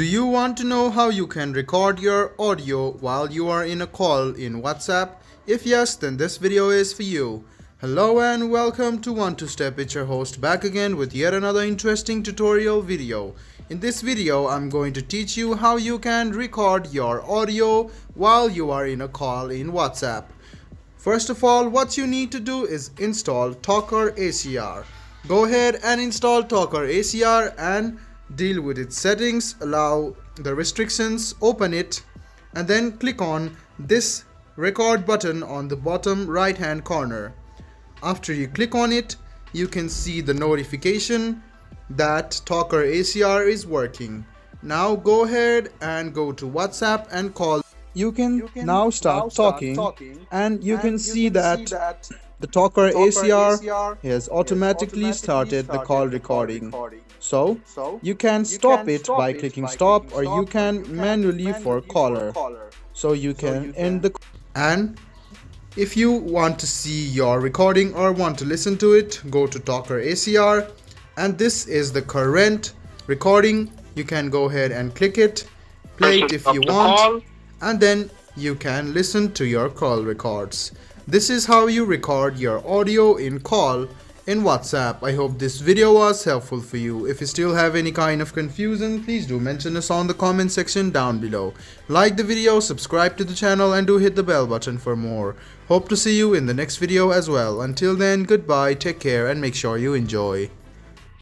Do you want to know how you can record your audio while you are in a call in WhatsApp? If yes, then this video is for you. Hello and welcome to One Two Step. It's your host back again with yet another interesting tutorial video. In this video, I'm going to teach you how you can record your audio while you are in a call in WhatsApp. First of all, what you need to do is install Talker ACR. Go ahead and install Talker ACR and deal with its settings, allow the restrictions, open it, and then click on this record button on the bottom right hand corner. After you click on it, you can see the notification that Talker ACR is working. Now go ahead and go to WhatsApp and call. You can now start talking and you can see that the Talker ACR has automatically started the call recording. So you can stop it by clicking stop, or you can manually for caller. So you can end the. And if you want to see your recording or want to listen to it, go to Talker ACR, and this is the current recording. You can go ahead and click it, play it if you want, and then you can listen to your call records. This is how you record your audio in call in WhatsApp. I hope this video was helpful for you. If you still have any kind of confusion, please do mention us on the comment section down below. Like the video, subscribe to the channel, and do hit the bell button for more. Hope to see you in the next video as well. Until then, goodbye, take care, and make sure you enjoy.